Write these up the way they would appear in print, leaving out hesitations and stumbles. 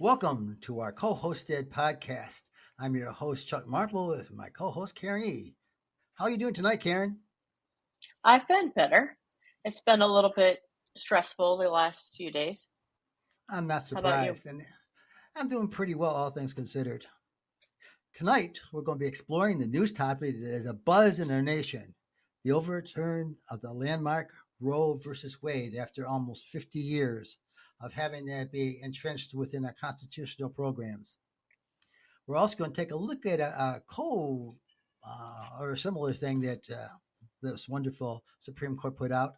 Welcome to our co-hosted podcast. I'm your host Chuck Marple with my co-host Karen E. How are you doing tonight, Karen? I've been better. It's been a little bit stressful the last few days. I'm not How about you? surprised, and I'm doing pretty well, all things considered. Tonight, we're going to be exploring the news topic that is a buzz in our nation: the overturn of the landmark Roe versus Wade after almost 50 years of having that be entrenched within our constitutional programs. We're also going to take a look at a or a similar thing that this wonderful Supreme Court put out,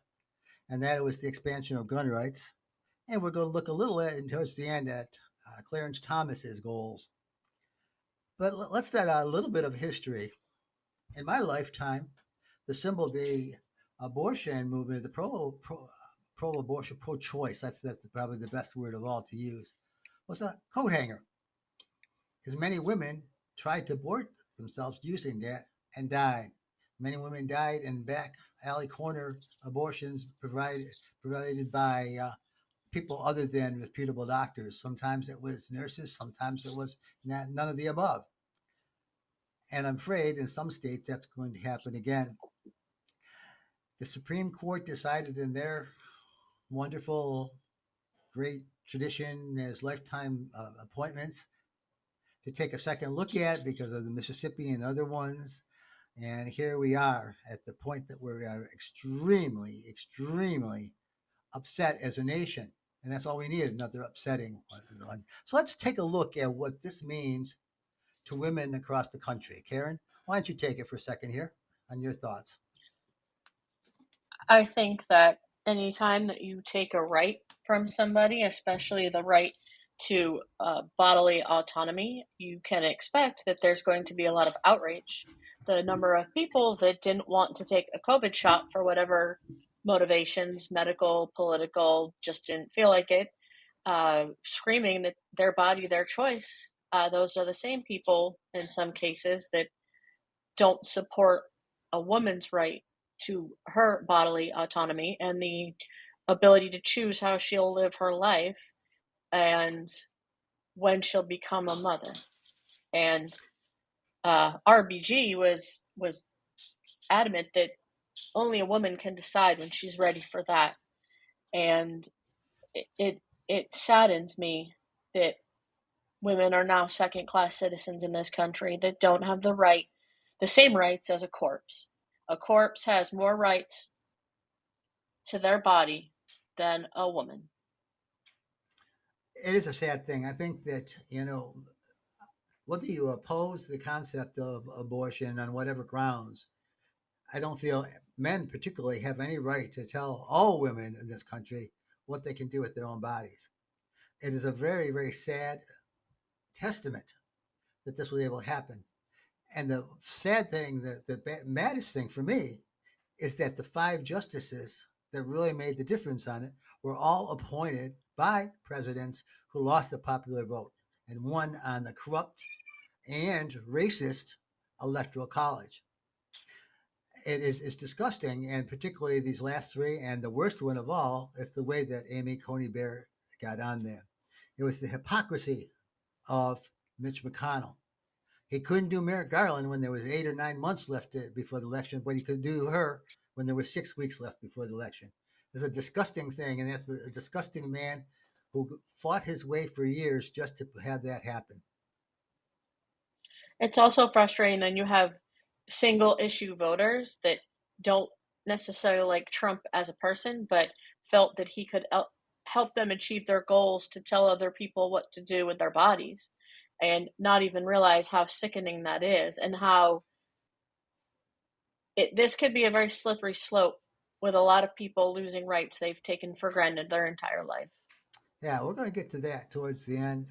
and that was the expansion of gun rights. And we're going to look a little at, and towards the end, at Clarence Thomas's goals. But let's start out a little bit of history. In my lifetime, the symbol of the abortion movement, the pro-abortion, pro-choice, that's probably the best word of all to use, was a coat hanger, because many women tried to abort themselves using that and died. Many women died in back alley corner abortions provided by people other than reputable doctors. Sometimes it was nurses, sometimes it was none of the above. And I'm afraid in some states that's going to happen again. The Supreme Court decided in their wonderful, great tradition as lifetime appointments to take a second look at because of the Mississippi and other ones. And here we are at the point that we are extremely, extremely upset as a nation. And that's all we need, another upsetting one. So let's take a look at what this means to women across the country. Karen, why don't you take it for a second here on your thoughts? I think that anytime that you take a right from somebody, especially the right to bodily autonomy, you can expect that there's going to be a lot of outrage. The number of people that didn't want to take a COVID shot for whatever motivations, medical, political, just didn't feel like it, screaming that their body, their choice. Those are the same people in some cases that don't support a woman's right to her bodily autonomy and the ability to choose how she'll live her life and when she'll become a mother. And RBG was adamant that only a woman can decide when she's ready for that. And it saddens me that women are now second class citizens in this country that don't have the same rights as a corpse. A corpse has more rights to their body than a woman. It is a sad thing. I think that, whether you oppose the concept of abortion on whatever grounds, I don't feel men particularly have any right to tell all women in this country what they can do with their own bodies. It is a very, very sad testament that this was able to happen. And the sad thing, the maddest thing for me, is that the five justices that really made the difference on it were all appointed by presidents who lost the popular vote and won on the corrupt and racist electoral college. It's disgusting, and particularly these last three, and the worst one of all is the way that Amy Coney Barrett got on there. It was the hypocrisy of Mitch McConnell. He couldn't do Merrick Garland when there was 8 or 9 months left before the election, but he could do her when there were 6 weeks left before the election. It's a disgusting thing, and that's a disgusting man who fought his way for years just to have that happen. It's also frustrating when you have single issue voters that don't necessarily like Trump as a person, but felt that he could help them achieve their goals to tell other people what to do with their bodies and not even realize how sickening that is and how this could be a very slippery slope with a lot of people losing rights they've taken for granted their entire life. Yeah, we're going to get to that towards the end.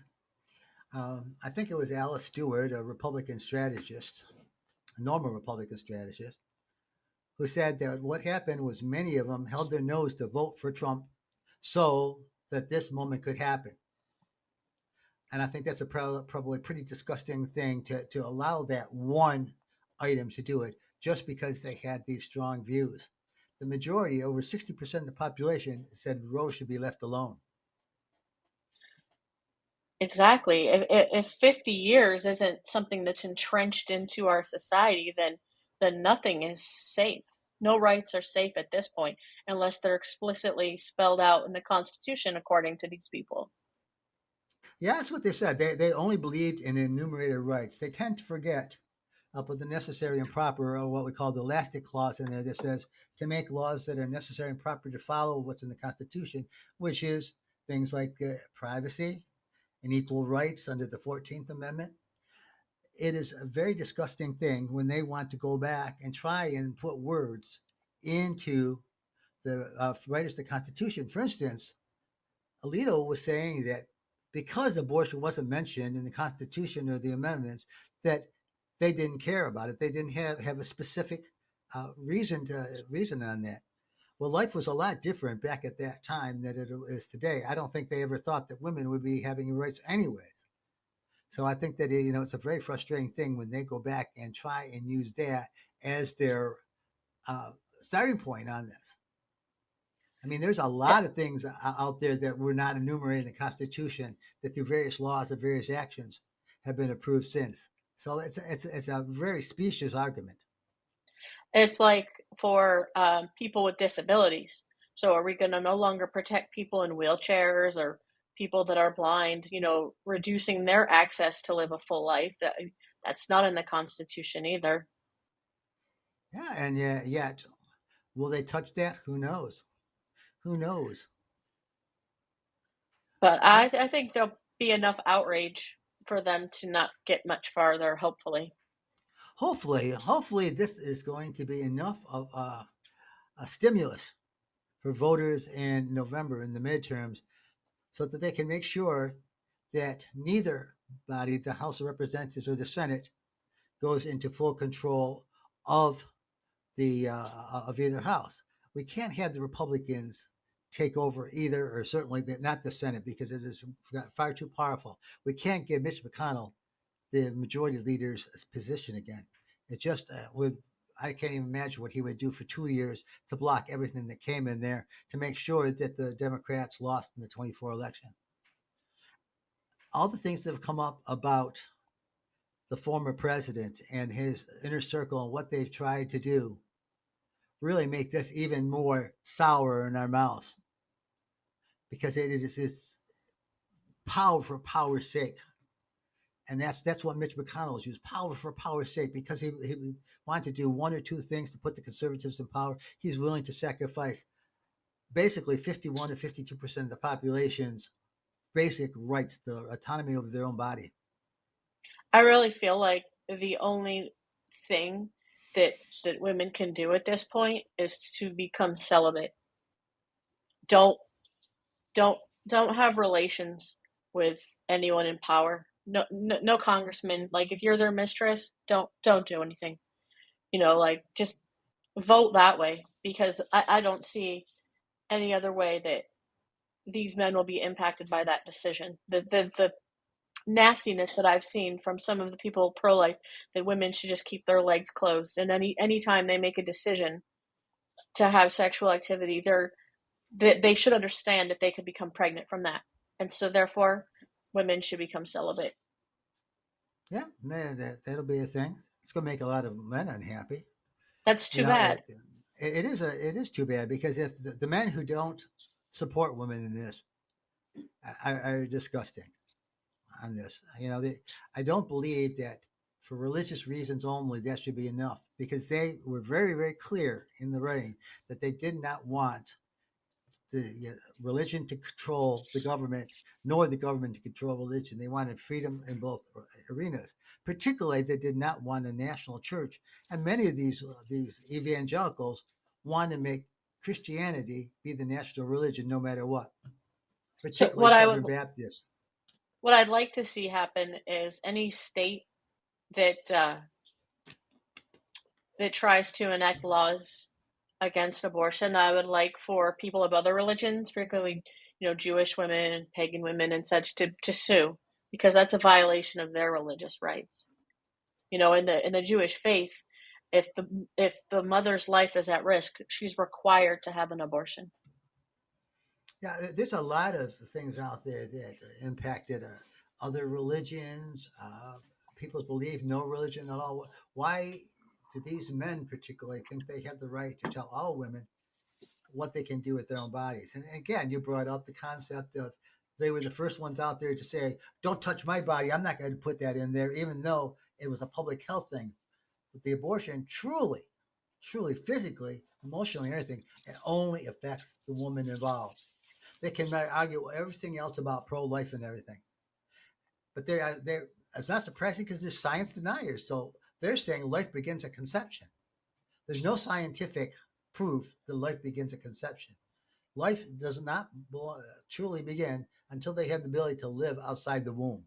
I think it was Alice Stewart, a Republican strategist, a normal Republican strategist, who said that what happened was many of them held their nose to vote for Trump so that this moment could happen. And I think that's probably a pretty disgusting thing to allow that one item to do it just because they had these strong views. The majority, over 60% of the population, said Roe should be left alone. Exactly. If 50 years isn't something that's entrenched into our society, then nothing is safe. No rights are safe at this point unless they're explicitly spelled out in the Constitution according to these people. Yeah, that's what they said. They only believed in enumerated rights. They tend to forget put the necessary and proper, or what we call the elastic clause in there that says to make laws that are necessary and proper to follow what's in the Constitution, which is things like privacy and equal rights under the 14th Amendment. It is a very disgusting thing when they want to go back and try and put words into the writers of the Constitution. For instance, Alito was saying that because abortion wasn't mentioned in the Constitution or the amendments, that they didn't care about it. They didn't have a specific reason on that. Well, life was a lot different back at that time than it is today. I don't think they ever thought that women would be having rights anyways. So I think that it's a very frustrating thing when they go back and try and use that as their uh, starting point on this. I mean, there's a Eh, lot of things out there that were not enumerated in the Constitution that through various laws and various actions have been approved since. So it's a very specious argument. It's like for people with disabilities. So are we going to no longer protect people in wheelchairs or people that are blind, reducing their access to live a full life? That's not in the Constitution either. Yeah, and yet, will they touch that? Who knows? Who knows? But I, But I think there'll be enough outrage for them to not get much farther, hopefully. hopefully, this is going to be enough of a stimulus for voters in November in the midterms, so that they can make sure that neither body, the House of Representatives or the Senate, goes into full control of the of either house. We can't have the Republicans take over either, or certainly not the Senate, because it is far too powerful. We can't give Mitch McConnell the majority leader's position again. It just would. I can't even imagine what he would do for 2 years to block everything that came in there to make sure that the Democrats lost in the 24 election. All the things that have come up about the former president and his inner circle and what they've tried to do really make this even more sour in our mouths, because it is this power for power's sake. And that's what Mitch McConnell has used, power for power's sake, because he wanted to do one or two things to put the conservatives in power. He's willing to sacrifice basically 51 to 52% of the population's basic rights, the autonomy over their own body. I really feel like the only thing that women can do at this point is to become celibate. Don't don't don't have relations with anyone in power. No, no, no congressman. Like if you're their mistress, don't do anything. Like just vote that way because I don't see any other way that these men will be impacted by that decision. The nastiness that I've seen from some of the people pro life that women should just keep their legs closed and anytime they make a decision to have sexual activity, they should understand that they could become pregnant from that. And so therefore women should become celibate. Yeah, that'll be a thing. It's going to make a lot of men unhappy. That's You too know, bad. it is too bad, because if the men who don't support women in this are disgusting on this. I don't believe that for religious reasons only that should be enough, because they were very, very clear in the writing that they did not want the religion to control the government, nor the government to control religion. They wanted freedom in both arenas. Particularly, they did not want a national church, and many of these evangelicals want to make Christianity be the national religion, no matter what. So Particularly Southern Baptists. what I'd like to see happen is any state that that tries to enact laws against abortion, I would like for people of other religions, particularly Jewish women and pagan women and such, to sue because that's a violation of their religious rights. In the Jewish faith, if the mother's life is at risk, she's required to have an abortion. Yeah, there's a lot of things out there that impacted other religions, people's belief, no religion at all. Why do these men particularly think they have the right to tell all women what they can do with their own bodies? And again, you brought up the concept of they were the first ones out there to say, "Don't touch my body. I'm not going to put that in there," even though it was a public health thing. But the abortion truly physically, emotionally, everything, it only affects the woman involved. They can argue everything else about pro-life and everything, but they're it's not surprising because there's science deniers. So they're saying life begins at conception. There's no scientific proof that life begins at conception. Life does not truly begin until they have the ability to live outside the womb,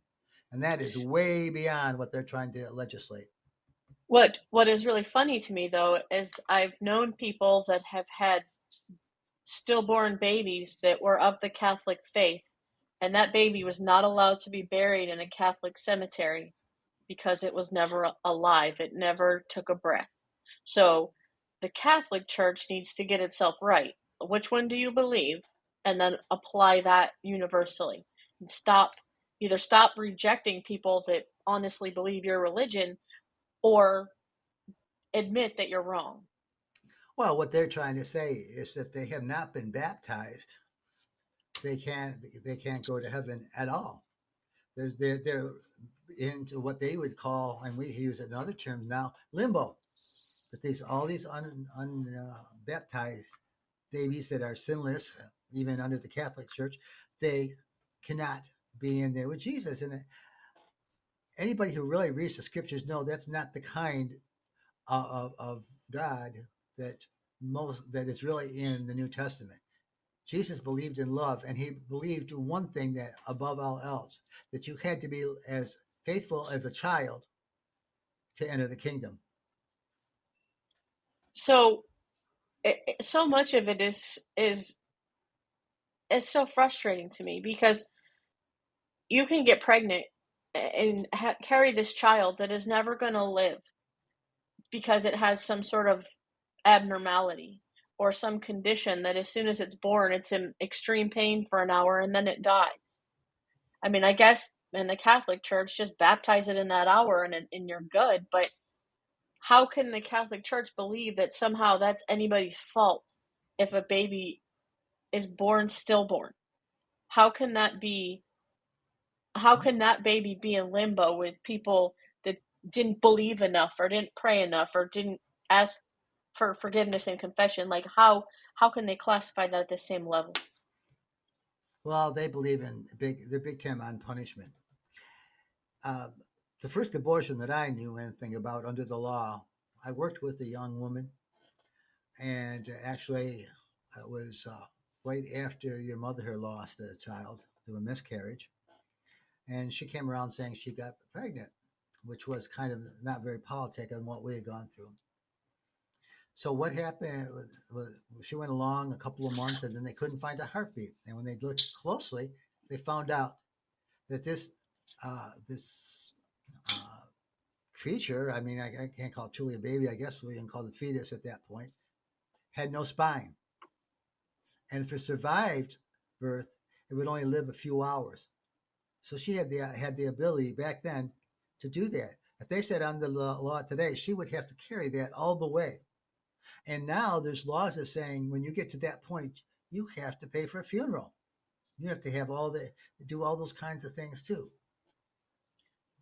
and that is way beyond what they're trying to legislate. What is really funny to me though is I've known people that have had stillborn babies that were of the Catholic faith, and that baby was not allowed to be buried in a Catholic cemetery because it was never alive. It never took a breath. So the Catholic Church needs to get itself right. Which one do you believe? And then apply that universally. And stop rejecting people that honestly believe your religion, or admit that you're wrong. Well, what they're trying to say is that they have not been baptized, they can't go to heaven at all. They're into what they would call, and we use it in other terms now, limbo. That these all these unbaptized babies that are sinless, even under the Catholic Church, they cannot be in there with Jesus. And anybody who really reads the scriptures know that's not the kind of God that is really in the New Testament. Jesus believed in love, and he believed one thing that above all else, that you had to be as faithful as a child to enter the kingdom. So so much of it is so frustrating to me because you can get pregnant and carry this child that is never going to live because it has some sort of abnormality or some condition that as soon as it's born, it's in extreme pain for an hour and then it dies. I mean, I guess in the Catholic Church, just baptize it in that hour and you're good. But how can the Catholic Church believe that somehow that's anybody's fault if a baby is born stillborn? How can that be how can that baby be in limbo with people that didn't believe enough or didn't pray enough or didn't ask for forgiveness and confession? Like how can they classify that at the same level? Well, they believe in they're big time on punishment. Uh, the first abortion that I knew anything about under the law, I worked with a young woman, and actually, it was right after your mother had lost a child through a miscarriage, and she came around saying she got pregnant, which was kind of not very politic on what we had gone through. So what happened was she went along a couple of months, and then they couldn't find a heartbeat. And when they looked closely, they found out that this creature, I mean, I can't call it truly a baby. I guess we can call it a fetus at that point, had no spine. And if it survived birth, it would only live a few hours. So she had the ability back then to do that. If they said under the law today, she would have to carry that all the way. And now there's laws that saying when you get to that point, you have to pay for a funeral. You have to have do all those kinds of things too.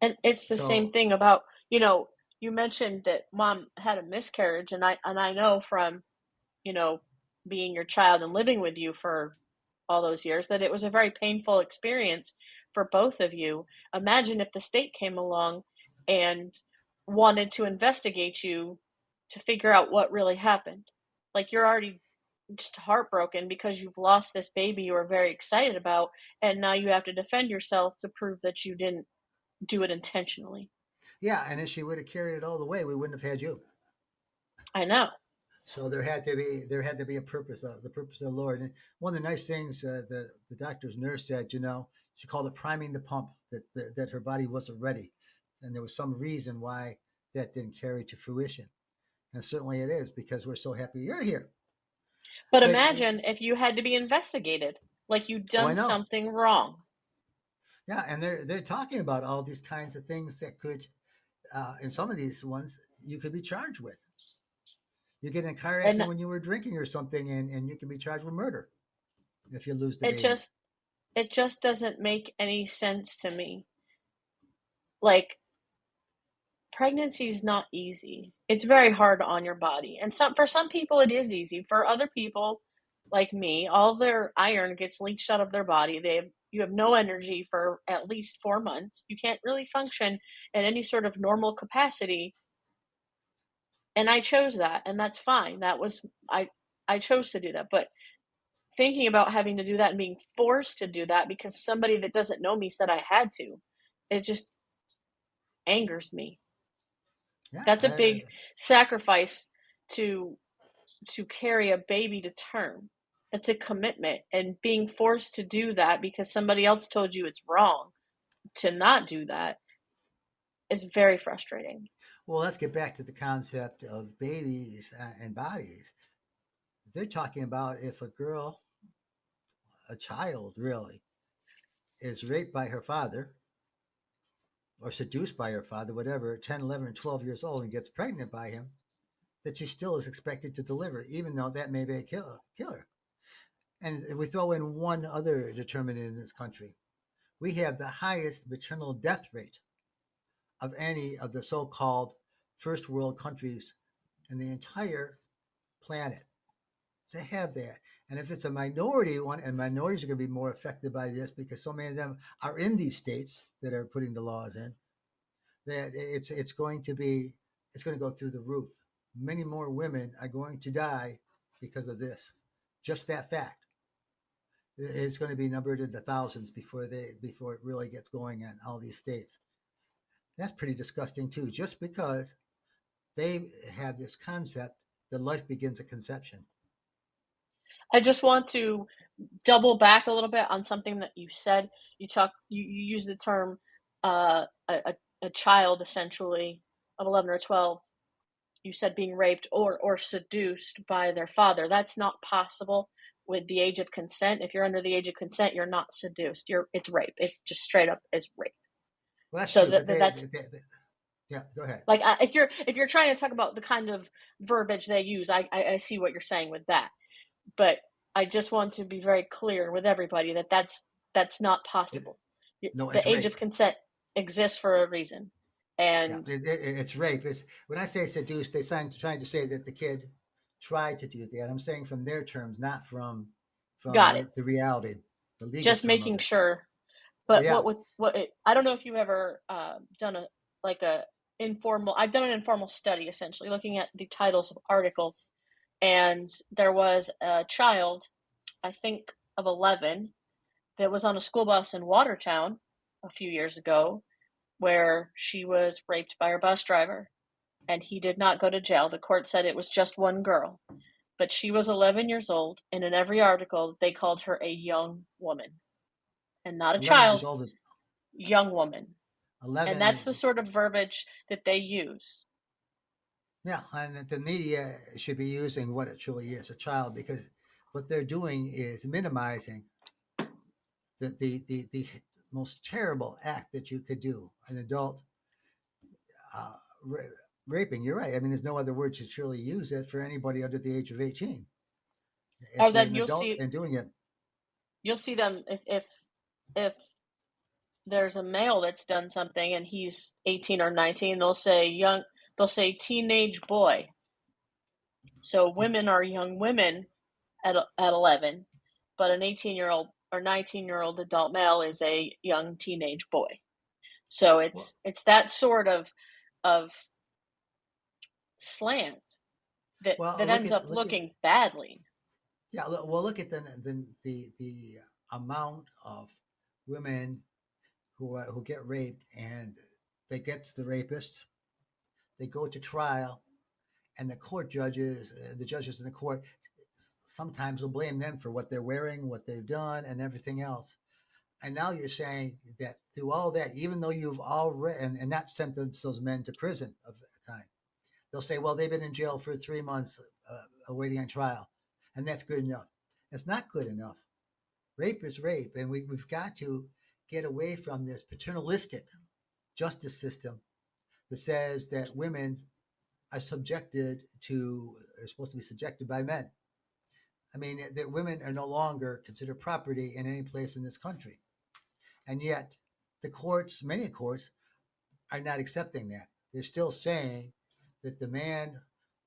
And it's the same So thing about, you mentioned that mom had a miscarriage, and I know from, you know, being your child and living with you for all those years that it was a very painful experience for both of you. Imagine if the state came along and wanted to investigate you to figure out what really happened. Like you're already just heartbroken because you've lost this baby you were very excited about, and now you have to defend yourself to prove that you didn't do it intentionally. yeah, and if she would have carried it all the way, we wouldn't have had you. I know. So there had to be a purpose, the purpose of the Lord. And one of the nice things the doctor's nurse said, she called it priming the pump, that her body wasn't ready, and there was some reason why that didn't carry to fruition. And certainly it is because we're so happy you're here. But But imagine if you had to be investigated, like you'd oh, I done know. something wrong. Yeah, and they're talking about all these kinds of things that could, in some of these ones, you could be charged with. You get in a car And accident when you were drinking or something, and you can be charged with murder if you lose the it baby. just it just doesn't make any sense to me. Like, pregnancy is not easy. It's very hard on your body. And for some people it is easy. For other people like me, all their iron gets leached out of their body. You have no energy for at least 4 months. You can't really function in any sort of normal capacity, and I chose that, and that's fine. I chose to do that. But thinking about having to do that and being forced to do that because somebody that doesn't know me said I had to, it just angers me. Yeah, That's a big sacrifice to carry a baby to term. It's a commitment, and being forced to do that because somebody else told you it's wrong to not do that is very frustrating. well, let's get back to the concept of babies and bodies. They're talking about if a girl, a child really, is raped by her father or seduced by her father, whatever, 10, 11, or 12 years old and gets pregnant by him, that she still is expected to deliver, even though that may be a killer. And we throw in one other determinant in this country. We have the highest maternal death rate of any of the so called first world countries in the entire planet. They have that. And if it's a minority one, and minorities are going to be more affected by this because so many of them are in these states that are putting the laws in, that it's going to go through the roof. Many more women are going to die because of this. Just that fact. It's going to be numbered in the thousands before it really gets going in all these states. That's pretty disgusting too. Just because they have this concept that life begins at conception. I just want to double back a little bit on something that you said. You use the term a child essentially of 11 or 12. You said being raped or seduced by their father. That's not possible with the age of consent. If you're under the age of consent, you're not seduced. It's rape. It just straight up is rape. Well, that's So true, but that's yeah, go ahead. like, if you're trying to talk about the kind of verbiage they use, I see what you're saying with that. But I just want to be very clear with everybody that that's not It, possible. no, The it's age rape. of consent exists for a reason, Yeah, and it's rape. It's when I say seduced, they trying to say that the kid tried to do that. I'm saying from their terms, not from got it. the reality, the legal Just term of making it. sure. Oh But yeah, I don't know if you've ever done a informal. I've done an informal study essentially, looking at the titles of articles, and there was a child, I think of 11, that was on a school bus in Watertown a few years ago, where she was raped by her bus driver, and he did not go to jail. The court said it was just one girl, but she was 11 years old, and in every article they called her a young woman and not a 11 years child, old is young woman. And 11. that's the sort of verbiage that they use. Yeah, and the media should be using what it truly is, a child, because what they're doing is minimizing the most terrible act that you could do, an adult uh, ra- raping. You're right. I mean, there's no other word to truly use it for anybody under the age of 18. Or If they're then an adult and doing it, you'll see them if there's a male that's done something and he's 18 or 19, they'll say teenage boy. So women are young women at 11, but an 18-year-old or 19-year-old adult male is a young teenage boy. So well, it's that sort of slant well, that ends up look at looking badly. yeah. Well, look at the amount of women who get raped and they get the rapist. They go to trial, and the judges in the court, sometimes will blame them for what they're wearing, what they've done, and everything else. And now you're saying that through all that, even though you've already and not sentenced those men to prison of that kind, they'll say, well, they've been in jail for 3 months awaiting on trial, and that's good enough. It's not good enough. Rape is rape, and we've got to get away from this paternalistic justice system that says that women are supposed to be subjected by men. I mean, that women are no longer considered property in any place in this country. And yet, many courts, are not accepting that. They're still saying that the man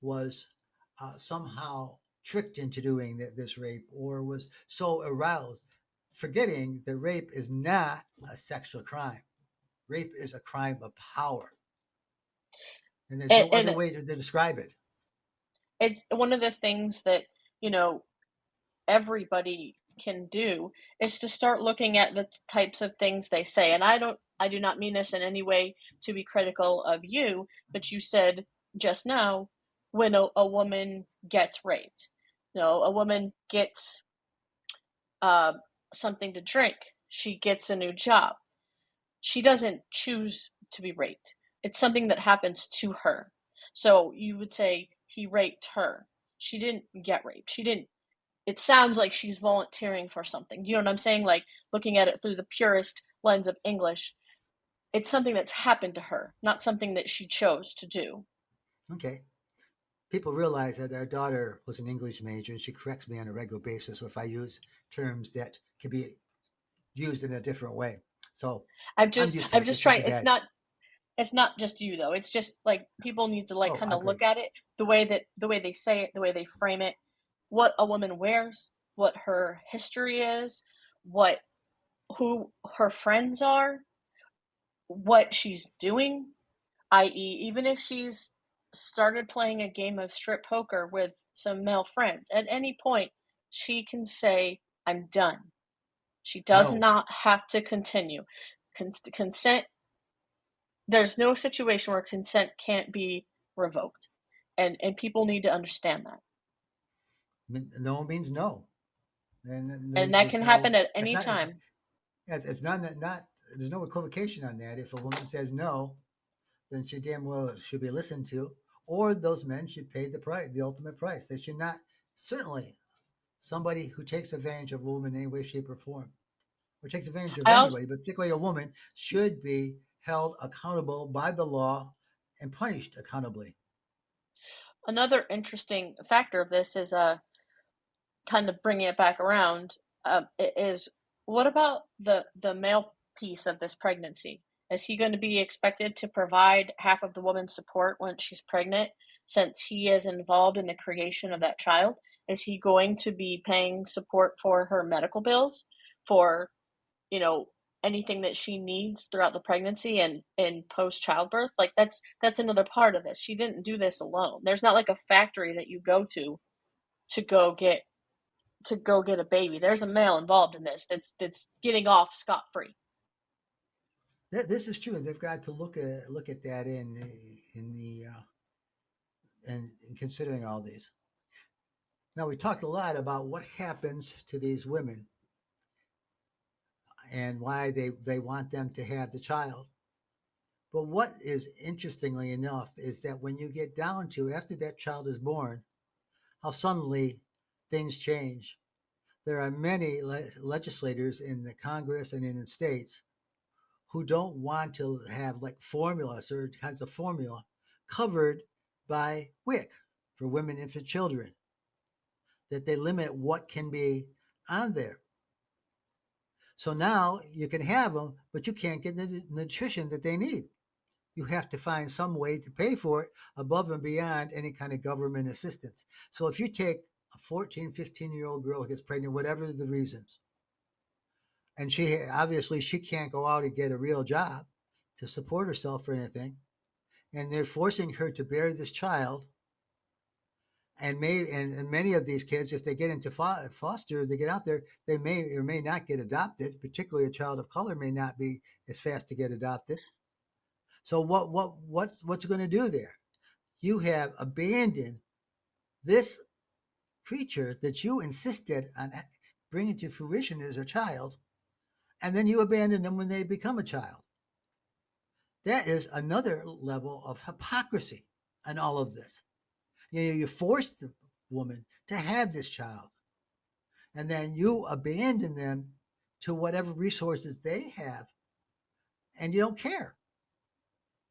was somehow tricked into doing this rape or was so aroused, forgetting that rape is not a sexual crime. Rape is a crime of power. And there's no other And way to describe it. it's one of the things that, you know, everybody can do is to start looking at the types of things they say. And I do not mean this in any way to be critical of you, but you said just now when a woman gets raped, a woman gets uh, something to drink, she gets a new job. She doesn't choose to be raped. It's something that happens to her. So you would say he raped her. She didn't get raped. She didn't It sounds like she's volunteering for something. You know what I'm saying? Like looking at it through the purest lens of English, it's something that's happened to her, not something that she chose to do. Okay. People realize that our daughter was an English major and she corrects me on a regular basis if I use terms that can be used in a different way. So I'm used to I'm it. just It's just trying a bad. it's not just you though. It's just like people need to like Oh, kind I of agree. look at it the way they say it, the way they frame it, what a woman wears, what her history is, what who her friends are, what she's doing, i.e., even if she's started playing a game of strip poker with some male friends, at any point she can say, I'm done. She does No, not have to continue. Consent, there's no situation where consent can't be revoked. And people need to understand that. no means no, and And that there's can happen no. at It's any not. It's, time. it's not. There's no equivocation on that. If a woman says no, then she damn well should be listened to, or those men should pay the price, the ultimate price. They should not. Certainly, somebody who takes advantage of a woman in any way, shape, or form, or takes advantage of I also anybody, but particularly a woman, should be held accountable by the law and punished accountably. Another interesting factor of this is kind of bringing it back around, is what about the male piece of this pregnancy? Is he going to be expected to provide half of the woman's support when she's pregnant, since he is involved in the creation of that child? Is he going to be paying support for her medical bills, for you know anything that she needs throughout the pregnancy and post childbirth? Like that's another part of this. She didn't do this alone. There's not like a factory that you go to go get to go get a baby. There's a male involved in this that's getting off scot free. This is true. They've got to look at that in the in considering all these. Now we talked a lot about what happens to these women and why they want them to have the child. But what is interestingly enough is that when you get down to after that child is born, how suddenly things change. There are many legislators in the Congress and in the states who don't want to have like formula, certain kinds of formula covered by WIC for women, infant, children, that they limit what can be on there. So now you can have them, but you can't get the nutrition that they need. You have to find some way to pay for it above and beyond any kind of government assistance. So if you take a 14, 15-year-old girl who gets pregnant, whatever the reasons, and she can't go out and get a real job to support herself or anything, and they're forcing her to bear this child, and many of these kids, if they get into foster, they get out there, they may or may not get adopted. Particularly a child of color may not be as fast to get adopted. So what's it going to do there? You have abandoned this creature that you insisted on bringing to fruition as a child, and then you abandon them when they become a child. That is another level of hypocrisy in all of this. You force the woman to have this child, and then you abandon them to whatever resources they have, and you don't care.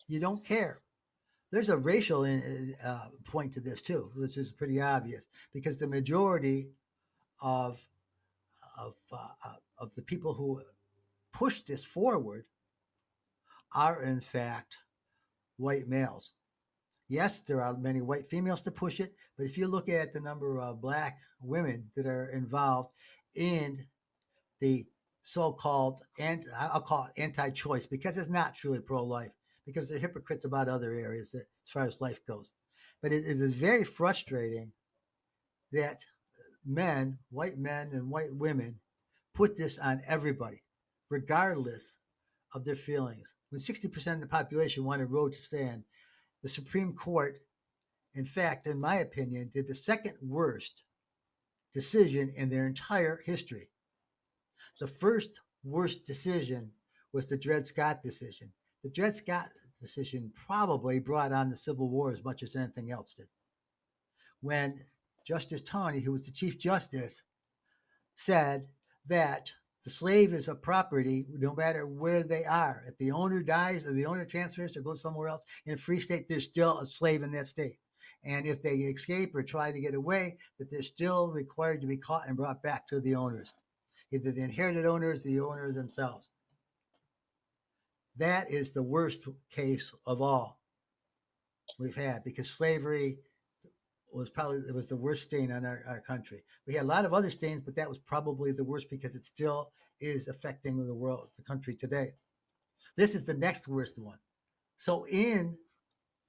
You don't care. There's a racial point to this too, which is pretty obvious because the majority of of the people who push this forward are in fact white males. Yes, there are many white females to push it, but if you look at the number of black women that are involved in the so-called, and I'll call it anti-choice because it's not truly pro-life because they're hypocrites about other areas as far as life goes. But it is very frustrating that white men and white women, put this on everybody, regardless of their feelings. When 60% of the population wanted Roe to stand, the Supreme Court, in fact, in my opinion, did the second worst decision in their entire history. The first worst decision was the Dred Scott decision. The Dred Scott decision probably brought on the Civil War as much as anything else did. When Justice Taney, who was the Chief Justice, said that the slave is a property no matter where they are. If the owner dies or the owner transfers or goes somewhere else in a free state, there's still a slave in that state. And if they escape or try to get away, that they're still required to be caught and brought back to the owners, either the inherited owners, the owner themselves. That is the worst case of all we've had because slavery was the worst stain on our country. We had a lot of other stains, but that was probably the worst because it still is affecting the world, the country today. This is the next worst one. So in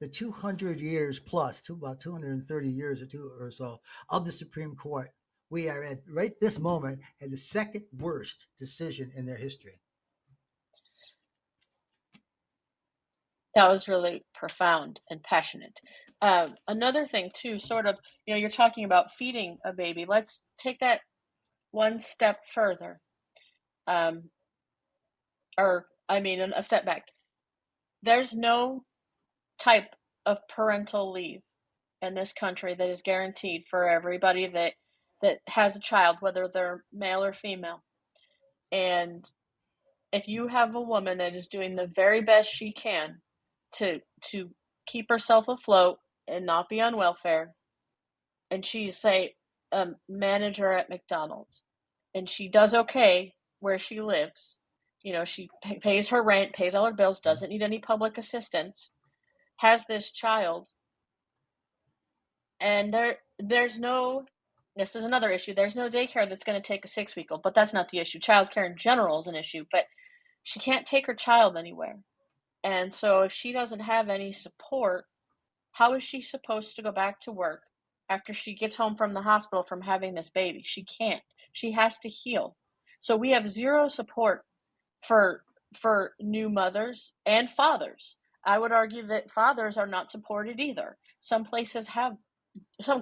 the 200 years plus, to about 230 years or so of the Supreme Court, we are at right this moment at the second worst decision in their history. That was really profound and passionate. Another thing, too, sort of, you're talking about feeding a baby. Let's take that one step further. Um, or, I mean, a step back. There's no type of parental leave in this country that is guaranteed for everybody that has a child, whether they're male or female. And if you have a woman that is doing the very best she can to keep herself afloat and not be on welfare, and she's say a manager at McDonald's, and she does okay where she lives, she pays her rent, pays all her bills, doesn't need any public assistance, has this child, and there's no, this is another issue, there's no daycare that's going to take a 6-week old, but that's not the issue. Childcare in general is an issue, but she can't take her child anywhere. And so if she doesn't have any support, how is she supposed to go back to work after she gets home from the hospital from having this baby? She can't. She has to heal. So we have zero support for new mothers and fathers. I would argue that fathers are not supported either. Some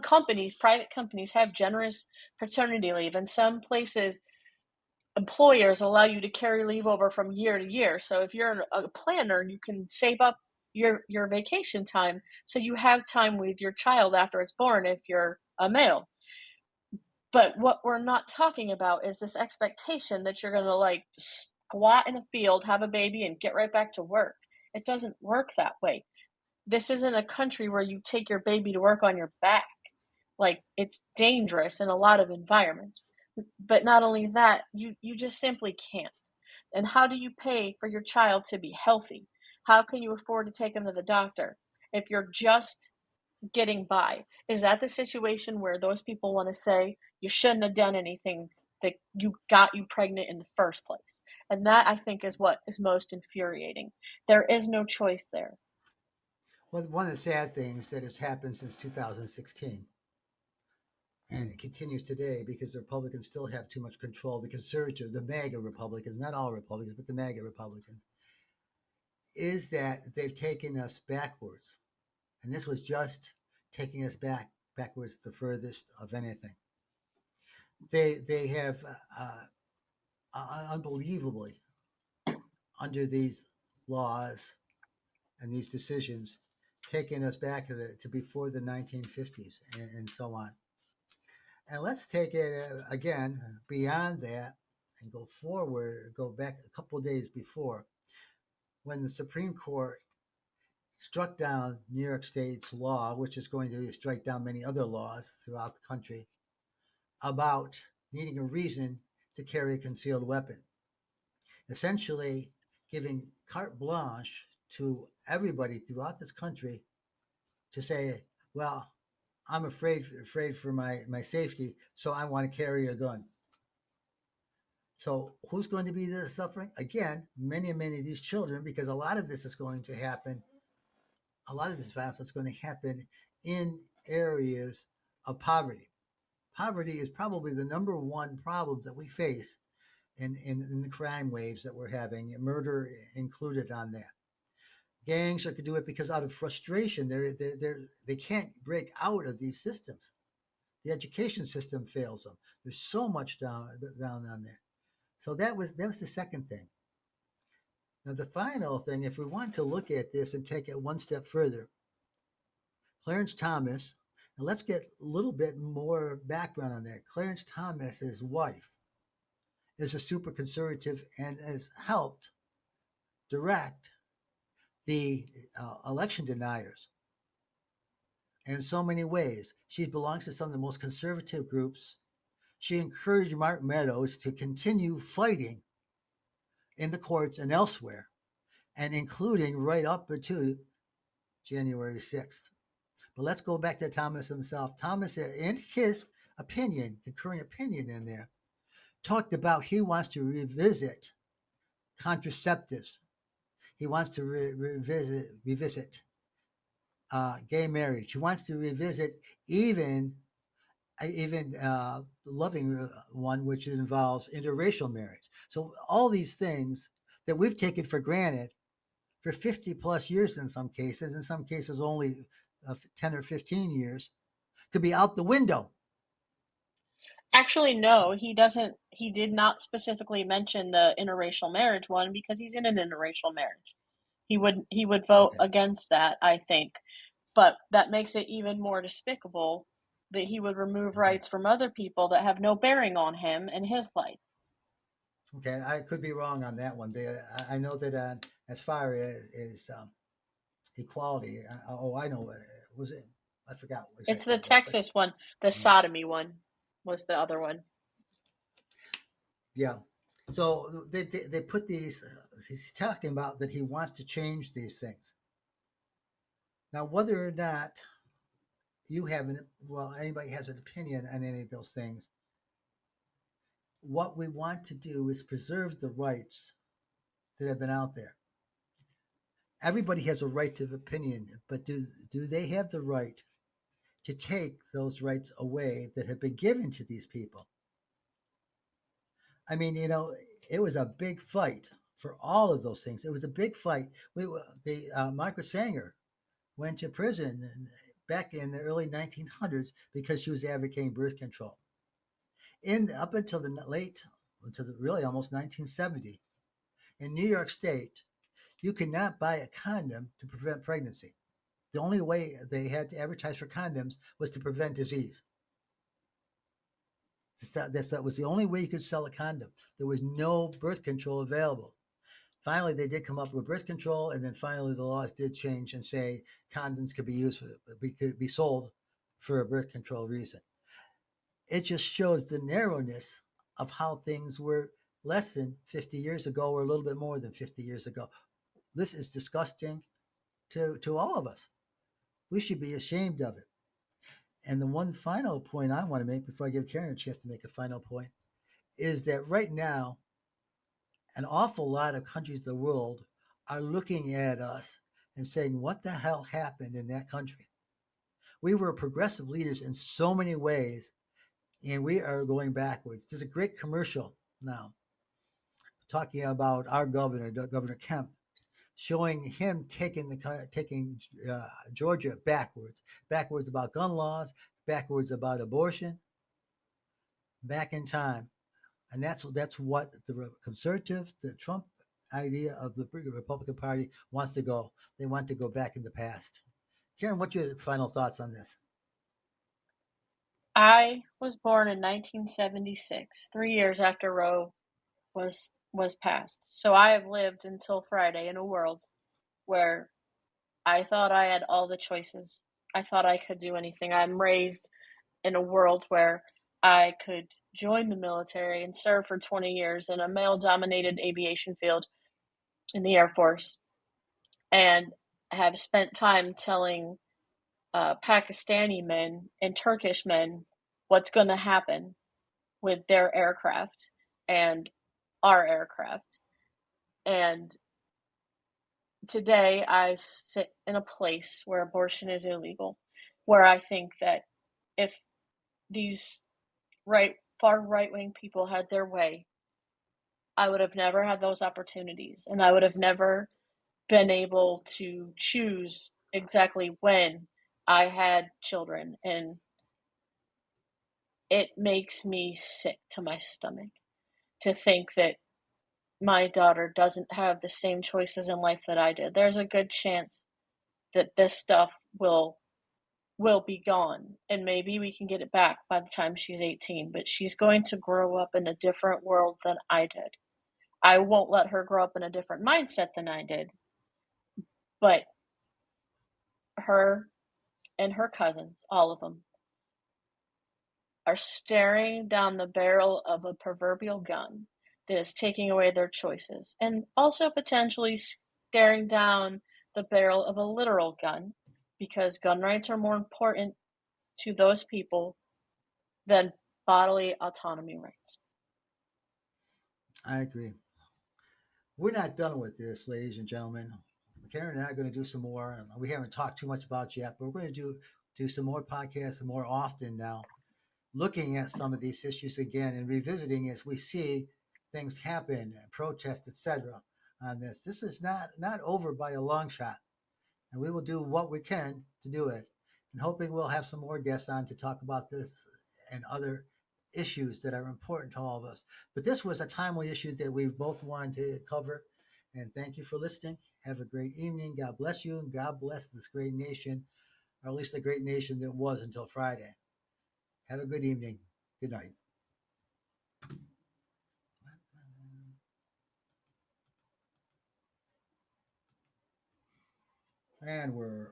companies, private companies, have generous paternity leave, and some places employers allow you to carry leave over from year to year. So if you're a planner, you can save up your vacation time so you have time with your child after it's born if you're a male. But what we're not talking about is this expectation that you're going to like squat in a field, have a baby, and get right back to work. It doesn't work that way. This isn't a country where you take your baby to work on your back. Like, it's dangerous in a lot of environments. But not only that, you just simply can't. And how do you pay for your child to be healthy? How can you afford to take them to the doctor if you're just getting by? Is that the situation where those people want to say you shouldn't have done anything that got you pregnant in the first place? And that, I think, is what is most infuriating. There is no choice there. Well, one of the sad things that has happened since 2016, and it continues today because the Republicans still have too much control. The conservatives, the MAGA Republicans, not all Republicans, but the MAGA Republicans, is that they've taken us backwards. And this was just taking us backwards the furthest of anything. They have unbelievably, under these laws and these decisions, taken us back to before the 1950s and so on. And let's take it again beyond that and go forward, go back a couple of days before, when the Supreme Court struck down New York State's law, which is going to strike down many other laws throughout the country, about needing a reason to carry a concealed weapon, essentially giving carte blanche to everybody throughout this country to say, well, I'm afraid for my safety, so I want to carry a gun. So who's going to be the suffering? Again, many of these children, because a lot of this is going to happen, a lot of this violence is going to happen in areas of poverty. Poverty is probably the number one problem that we face in the crime waves that we're having, murder included on that. Gangs are to do it because out of frustration, they can't break out of these systems. The education system fails them. There's so much down on there. So that was the second thing. Now the final thing, if we want to look at this and take it one step further, Clarence Thomas, and let's get a little bit more background on that. Clarence Thomas, his wife, is a super conservative and has helped direct the election deniers in so many ways. She belongs to some of the most conservative groups. She encouraged Mark Meadows to continue fighting in the courts and elsewhere, and including right up to January 6th. But let's go back to Thomas himself. Thomas, in his opinion, concurring opinion in there, talked about he wants to revisit contraceptives. He wants to revisit gay marriage. He wants to revisit even loving one, which involves interracial marriage. So all these things that we've taken for granted for 50 plus years in some cases only 10 or 15 years, could be out the window. Actually, no, he doesn't. He did not specifically mention the interracial marriage one because he's in an interracial marriage. He would vote Okay. against that, I think. But that makes it even more despicable that he would remove Okay. rights from other people that have no bearing on him and his life. Okay. I could be wrong on that one. But I know that as far as equality, oh, I know. Was it? I forgot It's exactly the what it was, but Texas one, the sodomy one was the other one. yeah. So they put these. He's talking about that he wants to change these things. Now, whether or not you have anybody has an opinion on any of those things, what we want to do is preserve the rights that have been out there. Everybody has a right to opinion, but do they have the right to take those rights away that have been given to these people? I mean, it was a big fight for all of those things. It was a big fight. Margaret Sanger went to prison back in the early 1900s because she was advocating birth control. In up until the late, until really almost 1970, in New York State, you could not buy a condom to prevent pregnancy. The only way they had to advertise for condoms was to prevent disease. That was the only way you could sell a condom. There was no birth control available. Finally, they did come up with birth control, and then finally the laws did change and say condoms could be used could be sold for a birth control reason. It just shows the narrowness of how things were less than 50 years ago, or a little bit more than 50 years ago. This is disgusting to all of us. We should be ashamed of it. And the one final point I want to make before I give Karen a chance to make a final point is that right now, an awful lot of countries of the world are looking at us and saying, what the hell happened in that country? We were progressive leaders in so many ways, and we are going backwards. There's a great commercial now talking about our governor, Governor Kemp, showing him taking Georgia backwards about gun laws, backwards about abortion, back in time. And that's what the Trump idea of the Republican Party wants to go. They want to go back in the past. Karen, what's your final thoughts on this? I was born in 1976, 3 years after Roe. was passed. So I have lived until Friday in a world where I thought I had all the choices. I thought I could do anything. I'm raised in a world where I could join the military and serve for 20 years in a male dominated aviation field in the Air Force, and have spent time telling Pakistani men and Turkish men what's going to happen with their aircraft and our aircraft. And today I sit in a place where abortion is illegal, where I think that if these far right wing people had their way, I would have never had those opportunities, and I would have never been able to choose exactly when I had children, and it makes me sick to my stomach to think that my daughter doesn't have the same choices in life that I did. There's a good chance that this stuff will be gone, and maybe we can get it back by the time she's 18, but she's going to grow up in a different world than I did. I won't let her grow up in a different mindset than I did, but her and her cousins, all of them, are staring down the barrel of a proverbial gun that is taking away their choices, and also potentially staring down the barrel of a literal gun, because gun rights are more important to those people than bodily autonomy rights. I agree. We're not done with this, ladies and gentlemen. Karen and I are going to do some more. We haven't talked too much about it yet, but we're going to do some more podcasts more often now, looking at some of these issues again and revisiting as we see things happen, protests, etc. On this, this is not over by a long shot, and we will do what we can to do it. And hoping we'll have some more guests on to talk about this and other issues that are important to all of us. But this was a timely issue that we both wanted to cover. And thank you for listening. Have a great evening. God bless you, and God bless this great nation, or at least the great nation that was until Friday. Have a good evening. Good night. And we're